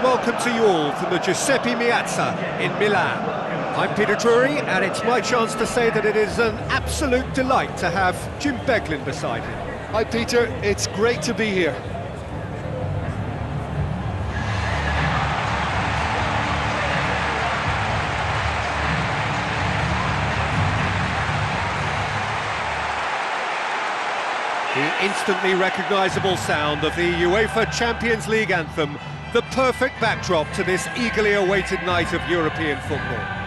and welcome to you all from the Giuseppe Meazza in Milan. I'm Peter Drury, and it's my chance to say that it is an absolute delight to have Jim Beglin beside him. Hi Peter, it's great to be here. The instantly recognisable sound of the UEFA Champions League anthem, the perfect backdrop to this eagerly awaited night of European football.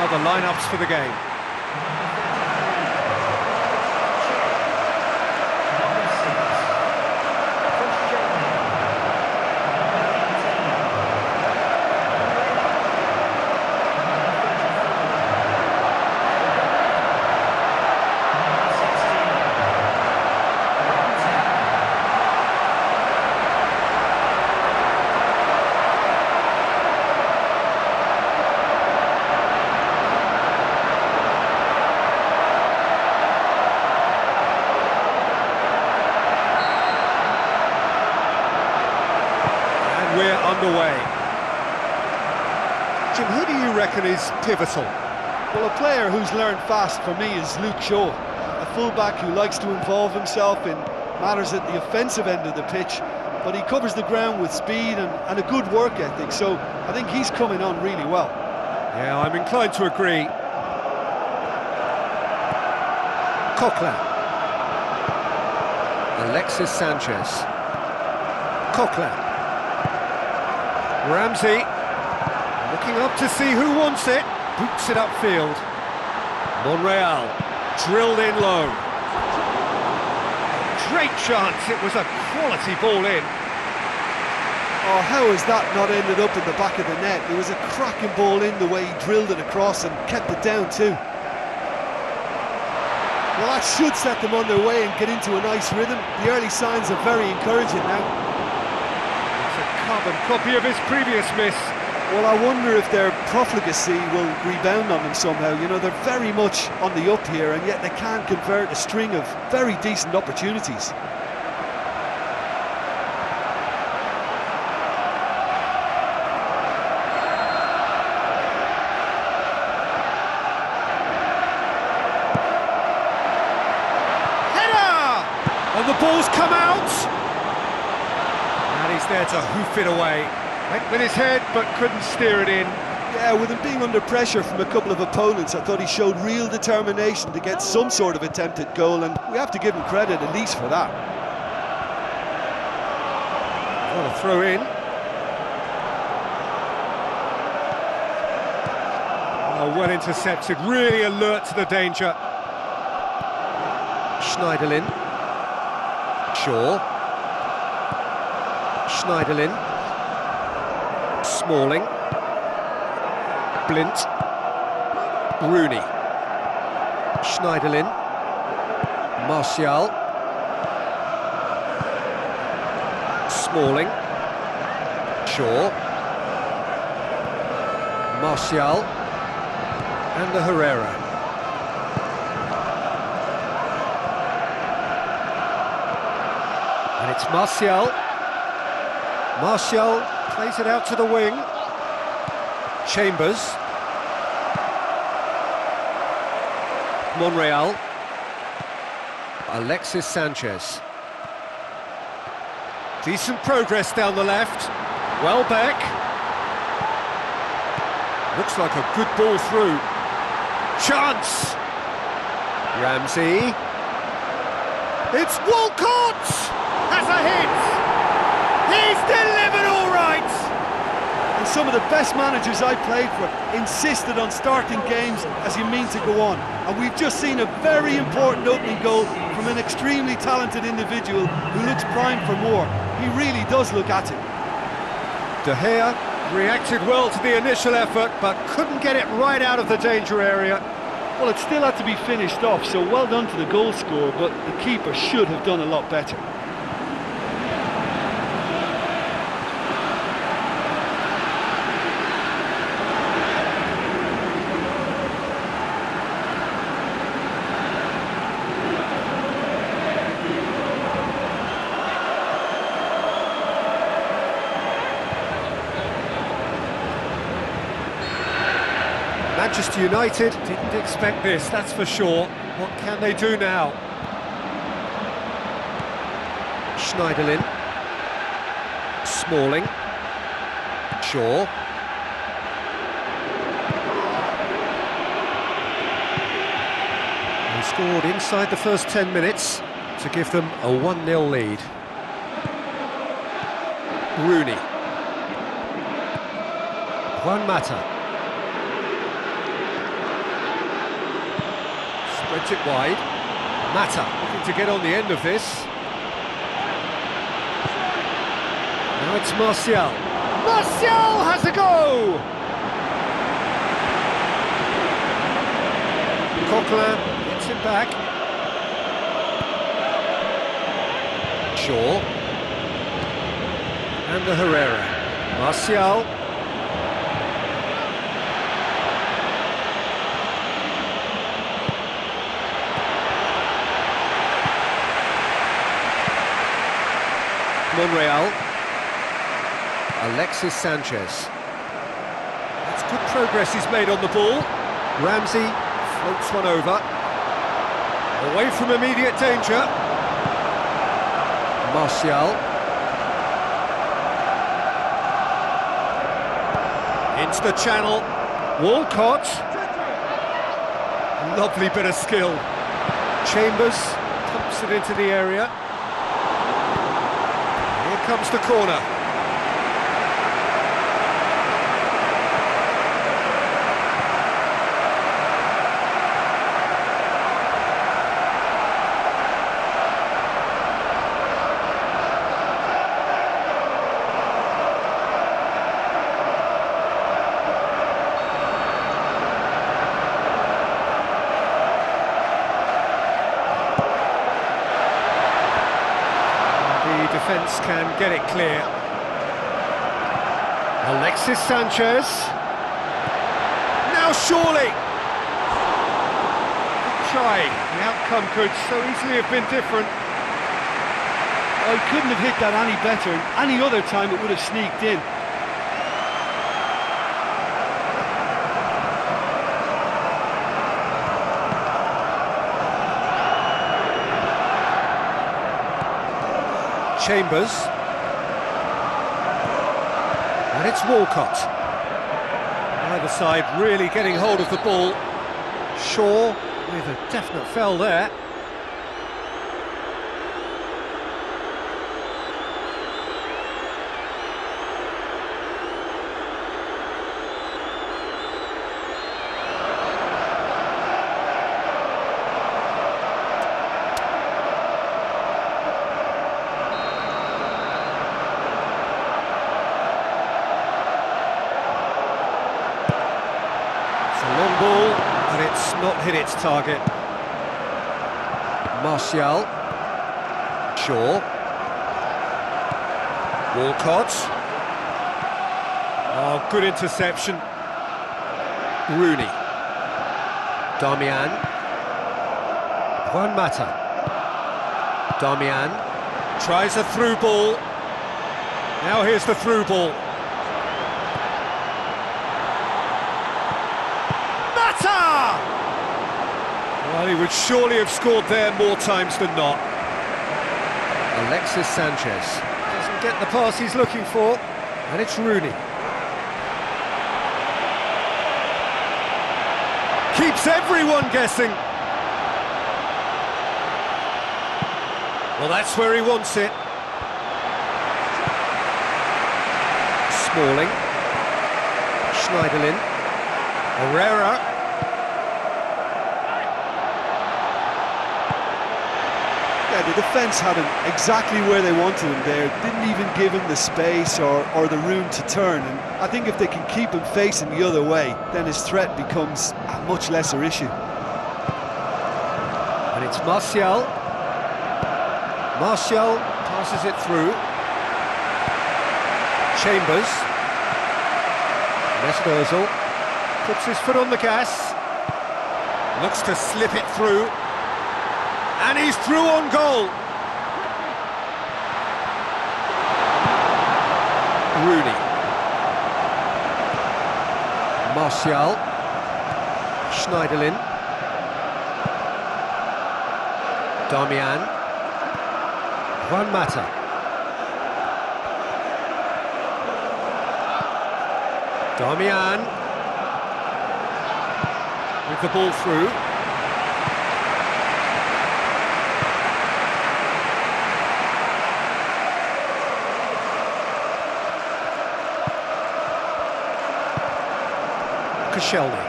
The lineups for the game. We're underway. Jim, who do you reckon is pivotal? Well, a player who's learned fast for me is Luke Shaw, a fullback who likes to involve himself in matters at the offensive end of the pitch, but he covers the ground with speed and a good work ethic, so I think he's coming on really well. Yeah, I'm inclined to agree. Kalah. Alexis Sanchez. Kalah. Ramsey, looking up to see who wants it, boots it upfield. Monreal, drilled in low. Great chance, it was a quality ball in. Oh, how has that not ended up in the back of the net? It was a cracking ball in the way he drilled it across and kept it down too. Well, that should set them on their way and get into a nice rhythm. The early signs are very encouraging now. Carbon copy of his previous miss. Well, I wonder if their profligacy will rebound on them somehow. You know, they're very much on the up here, and yet they can't convert a string of very decent opportunities. Header! And the ball's come out. He's there to hoof it away. Went with his head, but couldn't steer it in. Yeah, with him being under pressure from a couple of opponents, I thought he showed real determination to get some sort of attempt at goal, and we have to give him credit at least for that. What a throw in. Oh, well intercepted, really alert to the danger. Schneiderlin. Shaw. Schneiderlin, Smalling, Blint, Rooney, Schneiderlin, Martial, Smalling, Shaw, Martial, and the Herrera. And it's Martial. Martial plays it out to the wing. Chambers. Monreal. Alexis Sanchez. Decent progress down the left. Welbeck. Looks like a good ball through. Chance! Ramsey. It's Walcott! Has a hit! He's delivered all right! And some of the best managers I played for insisted on starting games as you mean to go on. And we've just seen a very important opening goal from an extremely talented individual who looks primed for more. He really does look at it. De Gea reacted well to the initial effort, but couldn't get it right out of the danger area. Well, it still had to be finished off, so well done to the goal scorer, but the keeper should have done a lot better. Manchester United didn't expect this, that's for sure. What can they do now? Schneiderlin. Smalling. Shaw. They scored inside the first 10 minutes to give them a 1-0 lead. Rooney. Juan Mata. Spreads it wide. Mata looking to get on the end of this. Now it's Martial. Martial has a go! Coquelin gets it back. Shaw. And the Herrera. Martial. Monreal. Alexis Sanchez. That's good progress he's made on the ball. Ramsey floats one over. Away from immediate danger. Martial. Into the channel. Walcott. Lovely bit of skill. Chambers pumps it into the area. Comes the corner. Defence can get it clear. Alexis Sanchez. Now surely. Good try. The outcome could so easily have been different. I couldn't have hit that any better. Any other time it would have sneaked in. Chambers. And it's Walcott. Either side really getting hold of the ball. Shaw with a definite foul there. Long ball, but it's not hit its target. Martial. Shaw. Walcott. Oh, good interception. Rooney. Darmian. Juan Mata. Darmian tries a through ball. Now here's the through ball. Well, he would surely have scored there more times than not. Alexis Sanchez doesn't get the pass he's looking for, and it's Rooney. Keeps everyone guessing. Well, that's where he wants it. Smalling. Schneiderlin. Herrera. Yeah, the defence had him exactly where they wanted him there. Didn't even give him the space or the room to turn. And I think if they can keep him facing the other way, then his threat becomes a much lesser issue. And it's Martial. Martial passes it through. Chambers. Mesut Ozil puts his foot on the gas. Looks to slip it through. And he's through on goal. Rooney. Martial. Schneiderlin. Darmian. Juan Mata. Darmian. With the ball through. Koscielny.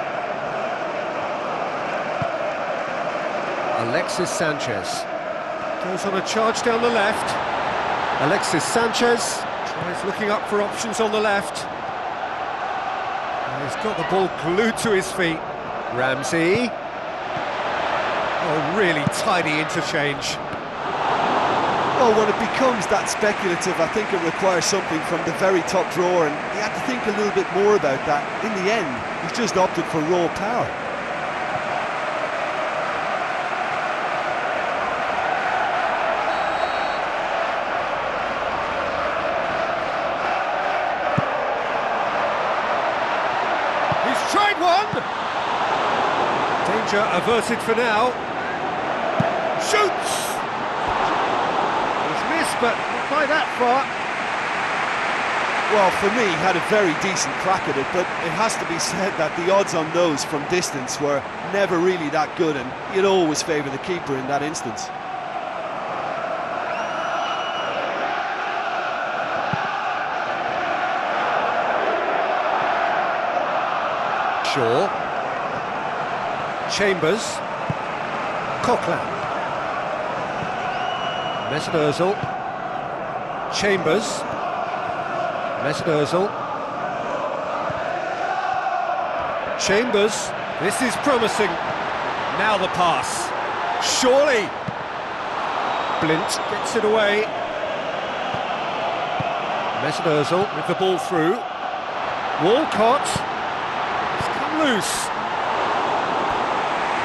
Alexis Sanchez goes on a charge down the left. Alexis Sanchez tries looking up for options on the left. And he's got the ball glued to his feet. Ramsey. Oh, really tidy interchange. Well, when it becomes that speculative, I think it requires something from the very top drawer, and he had to think a little bit more about that. In the end, he's just opted for raw power. He's tried one! Danger averted for now. Shoots! But not by that far. Well, for me, he had a very decent crack at it, but it has to be said that the odds on those from distance were never really that good, and you'd always favour the keeper in that instance. Shaw. Chambers. Coquelin. Mesut Ozil. Chambers. Mesut Ozil. Chambers. This is promising. Now the pass. Surely. Blint gets it away. Mesut Ozil with the ball through. Walcott. It's come loose.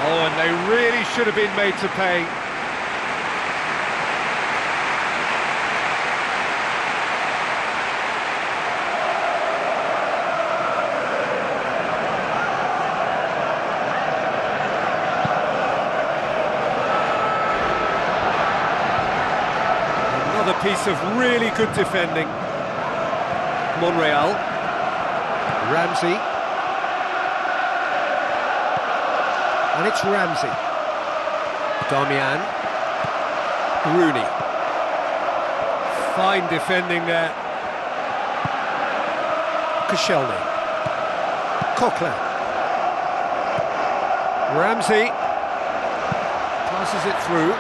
Oh, and they really should have been made to pay. Another piece of really good defending. Monreal. Ramsey. And it's Ramsey. Darmian. Rooney. Fine defending there. Koscielny. Coquelin. Ramsey. Passes it through.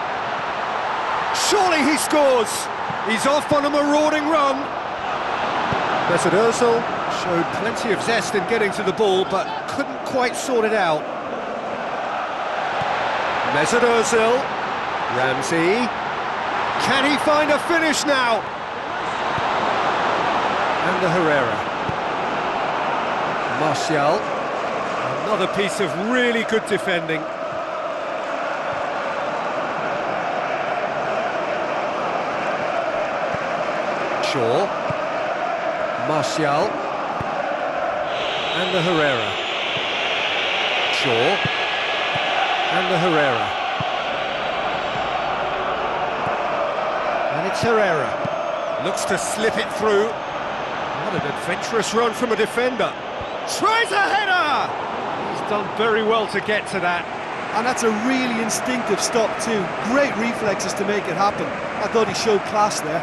Surely he scores! He's off on a marauding run. Mesut Ozil showed plenty of zest in getting to the ball, but couldn't quite sort it out. Mesut Ozil. Ramsey. Can he find a finish now? And the Herrera. Martial. Another piece of really good defending. Shaw. Martial. And the Herrera. Shaw. And the Herrera. And it's Herrera. Looks to slip it through. What an adventurous run from a defender. Tries a header! He's done very well to get to that. And that's a really instinctive stop too. Great reflexes to make it happen. I thought he showed class there.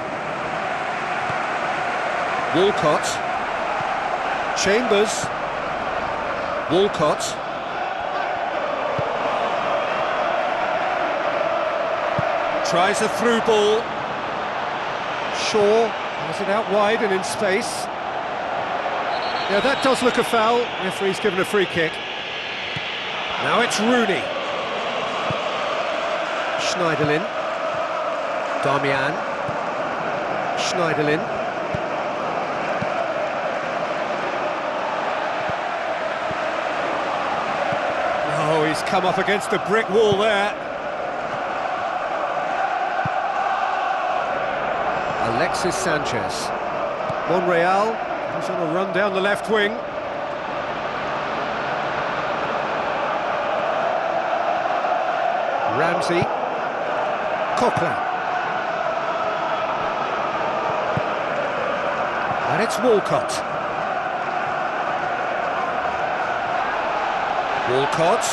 Walcott. Chambers. Walcott. Tries a through ball. Shaw has it out wide and in space. Yeah, that does look a foul. Referee's given a free kick. Now it's Rooney. Schneiderlin. Darmian. Schneiderlin. Oh, he's come up against a brick wall there. Alexis Sanchez. Monreal, who's on a run down the left wing. Ramsey. Coquelin. And it's Walcott. Walcott.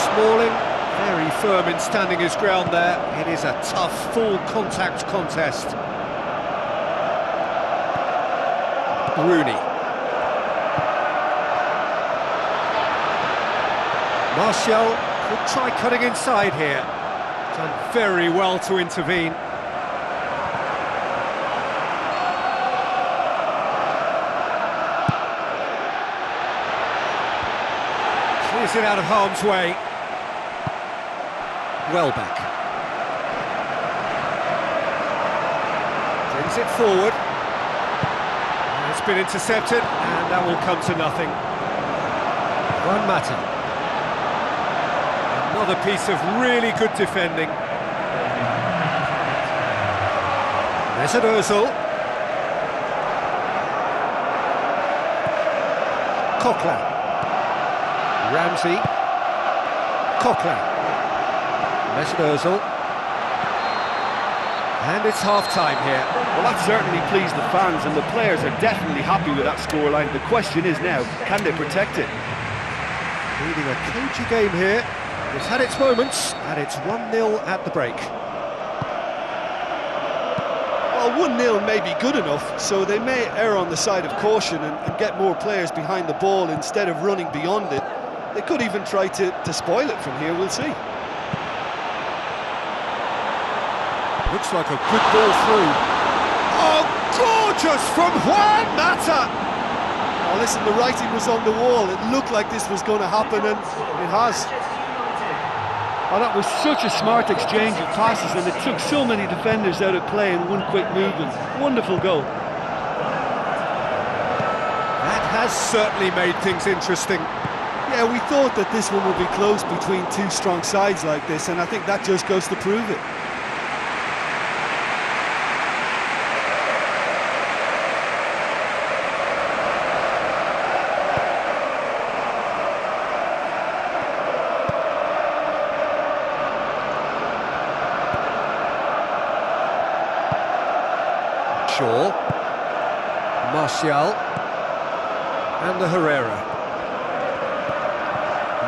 Smalling, very firm in standing his ground there. It is a tough, full contact contest. Rooney. Martial could try cutting inside here. Done very well to intervene. Clears it out of harm's way. Welbeck. Brings it forward. It's been intercepted, and that will come to nothing. Juan Mata. Another piece of really good defending. Mesut Ozil. Coquelin. Ramsey. Coquelin. Mesut Ozil. And it's half-time here. Well, that certainly pleased the fans, and the players are definitely happy with that scoreline. The question is now, can they protect it? Leading a cagey game here. It's had its moments, and it's 1-0 at the break. Well, 1-0 may be good enough, so they may err on the side of caution and get more players behind the ball instead of running beyond it. They could even try to spoil it from here, we'll see. Looks like a good ball through. Oh, gorgeous from Juan Mata! Oh, listen, the writing was on the wall. It looked like this was going to happen, and it has. Oh, that was such a smart exchange of passes, and it took so many defenders out of play in one quick movement. Wonderful goal. That has certainly made things interesting. Yeah, we thought that this one would be close between two strong sides like this, and I think that just goes to prove it. Shaw, Martial, and the Herrera.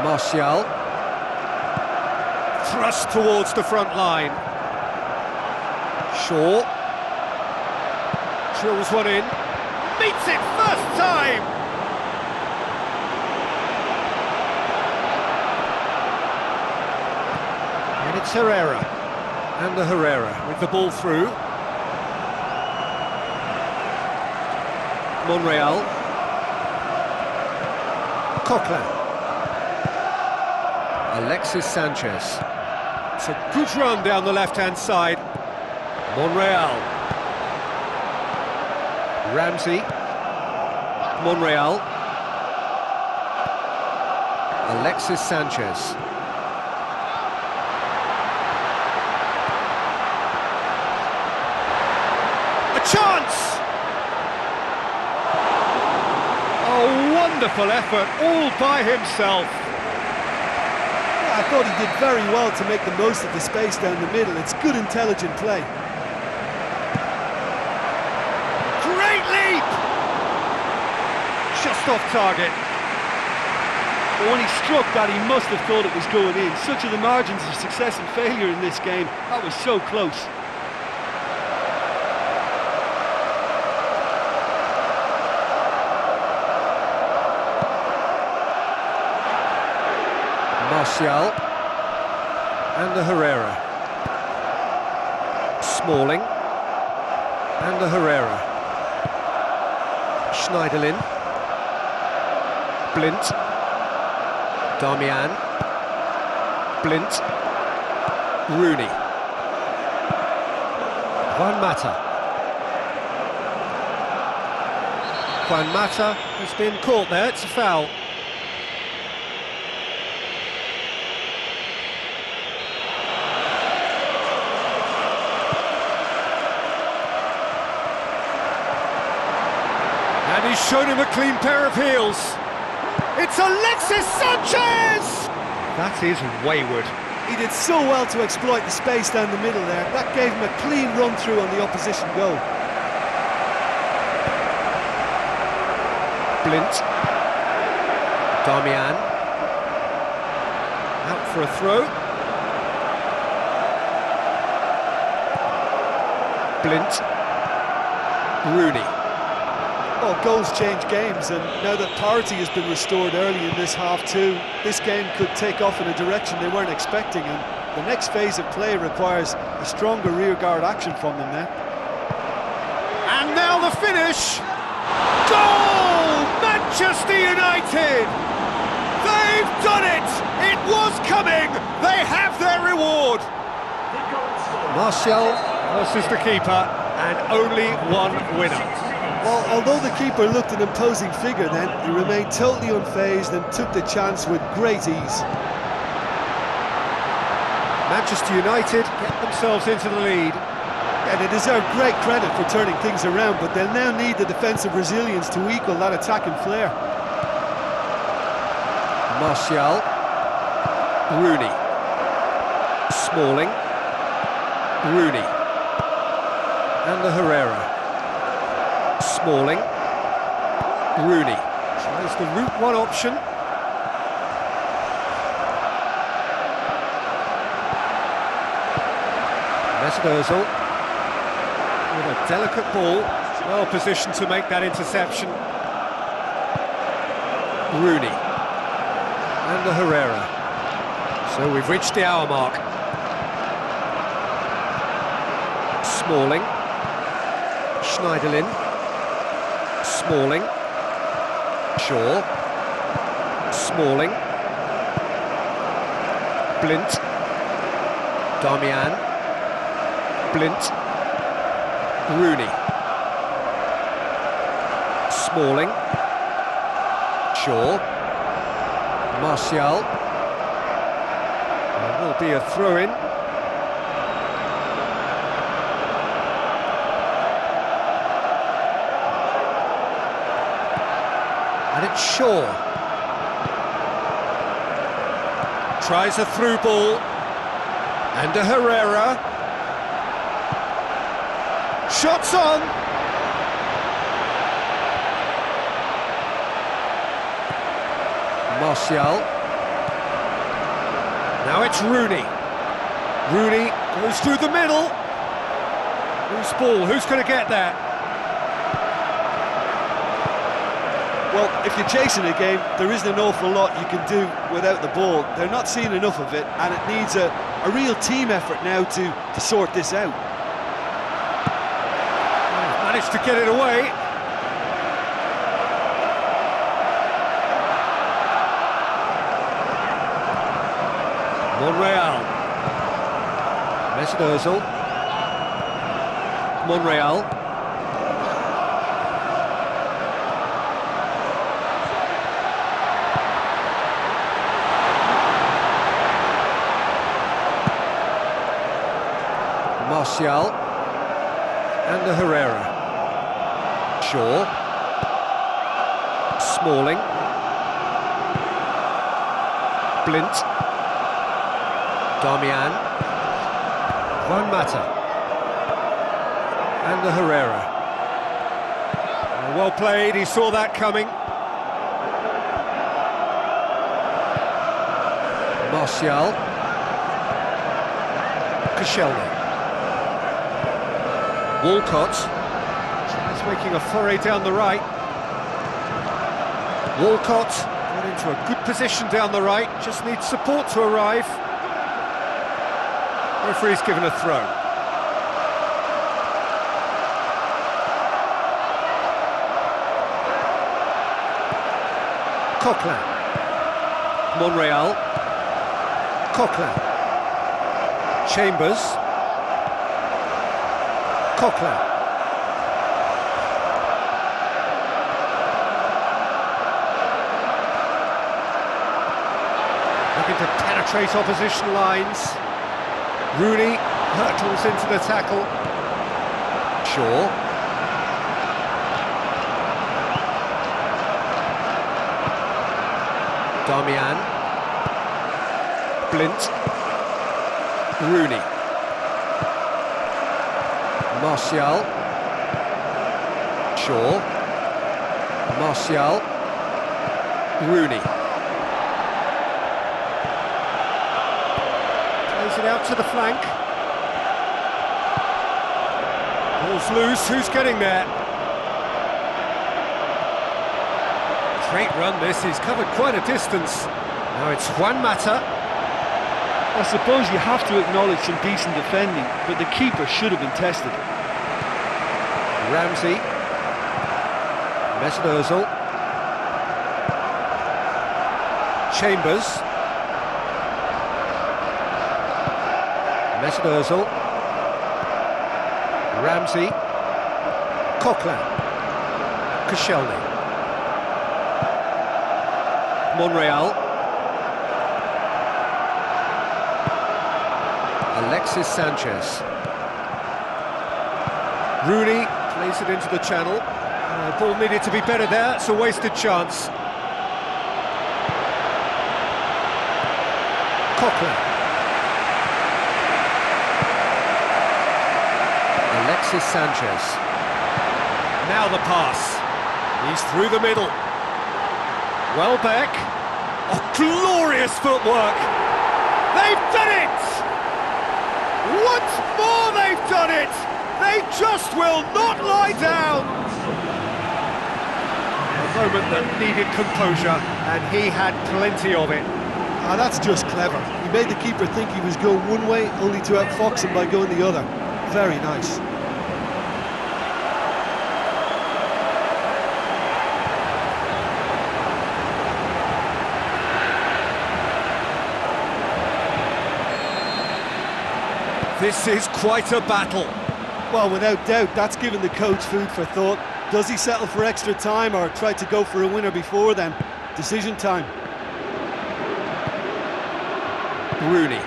Martial, thrust towards the front line. Shaw, drills one in, meets it first time! And it's Herrera, and the Herrera with the ball through. Monreal. Coquelin. Alexis Sanchez. It's a good run down the left-hand side. Monreal. Ramsey. Monreal. Alexis Sanchez. A chance! Wonderful effort, all by himself. Yeah, I thought he did very well to make the most of the space down the middle. It's good, intelligent play. Great leap! Just off target. But when he struck that, he must have thought it was going in. Such are the margins of success and failure in this game. That was so close. Martial. And the Herrera. Smalling. And the Herrera. Schneiderlin. Blint. Darmian. Blint. Rooney. Juan Mata. Juan Mata has been caught there, it's a foul. And he's shown him a clean pair of heels. It's Alexis Sanchez! That is wayward. He did so well to exploit the space down the middle there. That gave him a clean run-through on the opposition goal. Blint. Darmian. Out for a throw. Blint. Rooney. Well, goals change games, and now that parity has been restored early in this half too, this game could take off in a direction they weren't expecting, and the next phase of play requires a stronger rearguard action from them now. And now the finish! Goal! Manchester United! They've done it! It was coming! They have their reward! Martial versus the keeper, and only one winner. Well, although the keeper looked an imposing figure then, he remained totally unfazed and took the chance with great ease. Manchester United get themselves into the lead. And they deserve great credit for turning things around, but they'll now need the defensive resilience to equal that attacking flair. Martial. Rooney. Smalling. Rooney. And the Herrera. Smalling. Rooney. Tries the route one option. Mesut Ozil with a delicate ball, well positioned to make that interception. Rooney. And the Herrera. So we've reached the hour mark. Smalling. Schneiderlin. Smalling. Shaw. Smalling. Blint. Darmian. Blint. Rooney. Smalling. Shaw. Martial. There will be a throw-in. And it's Shaw. Tries a through ball. And a Herrera. Shots on. Martial. Now it's Rooney. Rooney goes through the middle. Loose ball, who's going to get that? Well, if you're chasing a game, there isn't an awful lot you can do without the ball. They're not seeing enough of it, and it needs a real team effort now to sort this out. Managed to get it away. Monreal. Mesut Ozil. Monreal. Martial. And the Herrera. Shaw. Smalling. Blint. Darmian. Juan Mata. And the Herrera. Well played, he saw that coming. Martial. Koscielny. Walcott. Tries making a foray down the right. Walcott got into a good position down the right, just needs support to arrive. Referee's given a throw. Coquelin. Monreal. Coquelin. Chambers. Coquelin. Looking to penetrate opposition lines. Rooney hurtles into the tackle. Shaw. Darmian. Blint. Rooney. Martial. Shaw. Martial. Rooney. Plays it out to the flank. Ball's loose, who's getting there? Great run this, he's covered quite a distance. Now it's Juan Mata. I suppose you have to acknowledge some decent defending, but the keeper should have been tested. Ramsey. Mesut Ozil. Chambers. Mesut Ozil. Ramsey. Coquelin. Koscielny. Monreal. Alexis Sanchez. Rooney plays it into the channel. Ball needed to be better there, it's a wasted chance. Coquelin. Alexis Sanchez. Now the pass. He's through the middle. Welbeck. Oh, glorious footwork. They've done it! Once more they've done it! They just will not lie down! A moment that needed composure, and he had plenty of it. Ah, that's just clever. He made the keeper think he was going one way, only to outfox him by going the other. Very nice. This is quite a battle. Well, without doubt, that's given the coach food for thought. Does he settle for extra time or try to go for a winner before then? Decision time. Rooney.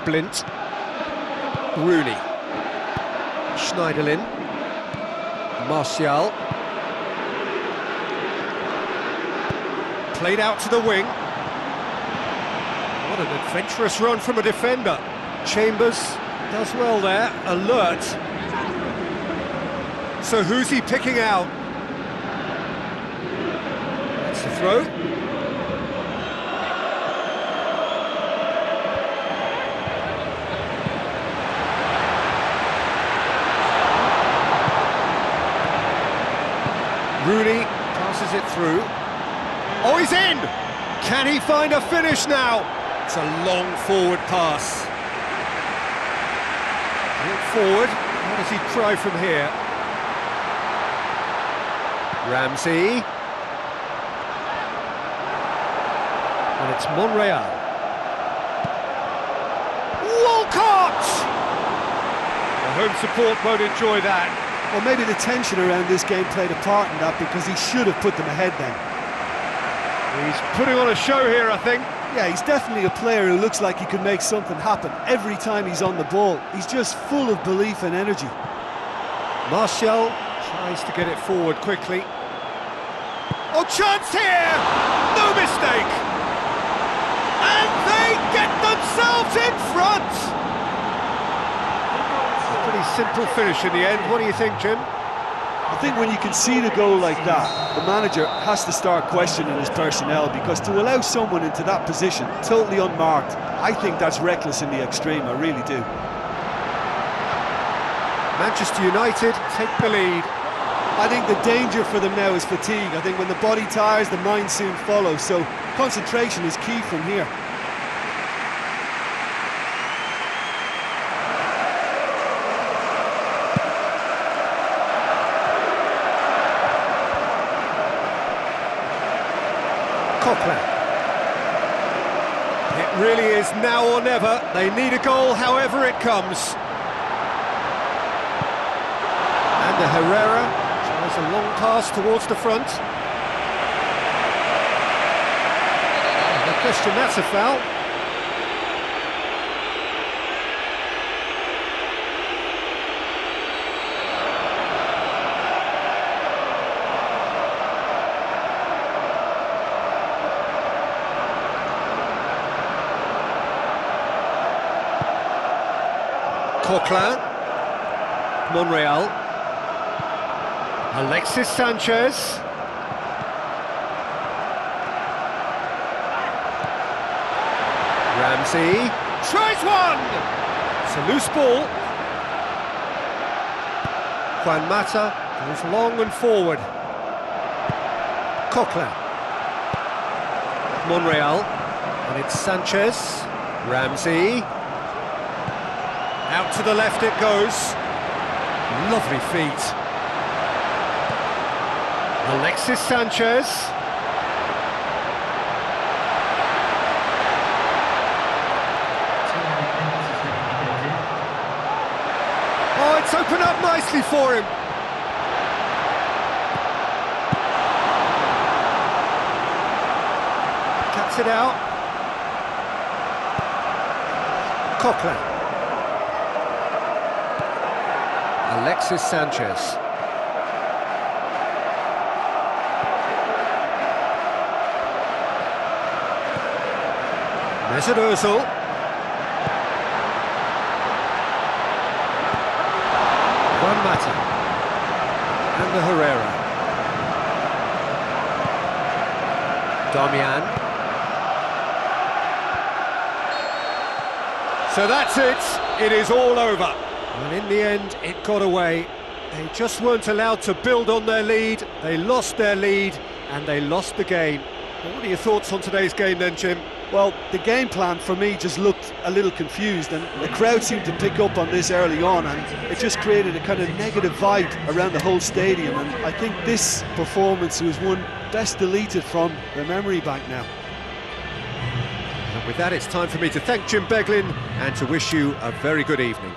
Blint. Rooney. Schneiderlin. Martial. Played out to the wing. What an adventurous run from a defender. Chambers does well there, alert. So who's he picking out? That's the throw. Rooney passes it through. Oh, he's in! Can he find a finish now? It's a long forward pass. Look forward, what does he try from here? Ramsey. And it's Monreal. Walcott! The home support won't enjoy that. Well, maybe the tension around this game played a part in that, because he should have put them ahead then. He's putting on a show here, I think. Yeah, he's definitely a player who looks like he could make something happen every time he's on the ball. He's just full of belief and energy. Martial tries to get it forward quickly. Oh, chance here! No mistake! And they get themselves in front! A pretty simple finish in the end. What do you think, Jim? I think when you concede a goal like that, the manager has to start questioning his personnel, because to allow someone into that position, totally unmarked, I think that's reckless in the extreme, I really do. Manchester United take the lead. I think the danger for them now is fatigue. I think when the body tires, the mind soon follows. So concentration is key from here. It really is now or never. They need a goal however it comes. And Herrera tries a long pass towards the front. No question, that's a foul. Coquelin, Monreal, Alexis Sanchez, Ramsey, tries one! It's a loose ball. Juan Mata goes long and forward. Coquelin, Monreal, and it's Sanchez, Ramsey. Out to the left it goes. Lovely feet. Alexis Sanchez. Oh, it's opened up nicely for him. Cuts it out. Coquelin. Alexis Sanchez. Mesut Ozil. Juan Mata. And the Herrera. Damian. So that's it. It is all over. And in the end, it got away. They just weren't allowed to build on their lead. They lost their lead, and they lost the game. What are your thoughts on today's game then, Jim? Well, the game plan for me just looked a little confused, and the crowd seemed to pick up on this early on, and it just created a kind of negative vibe around the whole stadium. And I think this performance was one best deleted from the memory bank now. And with that, it's time for me to thank Jim Beglin and to wish you a very good evening.